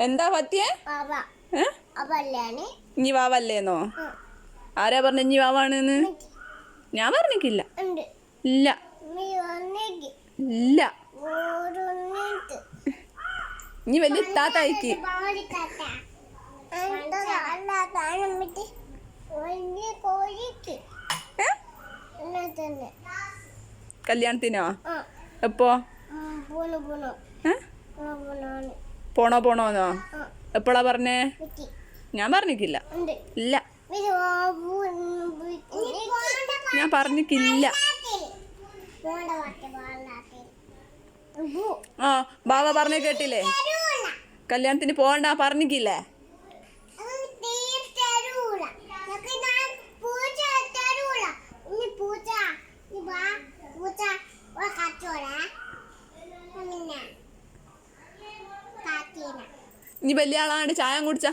എന്താ പറ്റിയേ? ഇനി വാവല്ലേന്നോ? ആരാ പറഞ്ഞ ഇനി വാവാണെന്ന്? ഞാൻ പറഞ്ഞിട്ടില്ല. ഇല്ല ഇല്ല. ഇനി വലിയ ഇത്താത്തായിക്ക്. കല്യാണത്തിനോ? എപ്പോ? പോണോന്നോ? എപ്പോഴാ പറഞ്ഞേ? ഞാൻ പറഞ്ഞിട്ടില്ല. ഇല്ല, ഞാൻ പറഞ്ഞിട്ടില്ല. ആ ബാബ പറഞ്ഞ കേട്ടില്ലേ? കല്യാണത്തിന് പോകണ്ട പറഞ്ഞിട്ടില്ലേ? ഇനി വലിയ ആളാണ്ട് ചായ കുടിച്ച.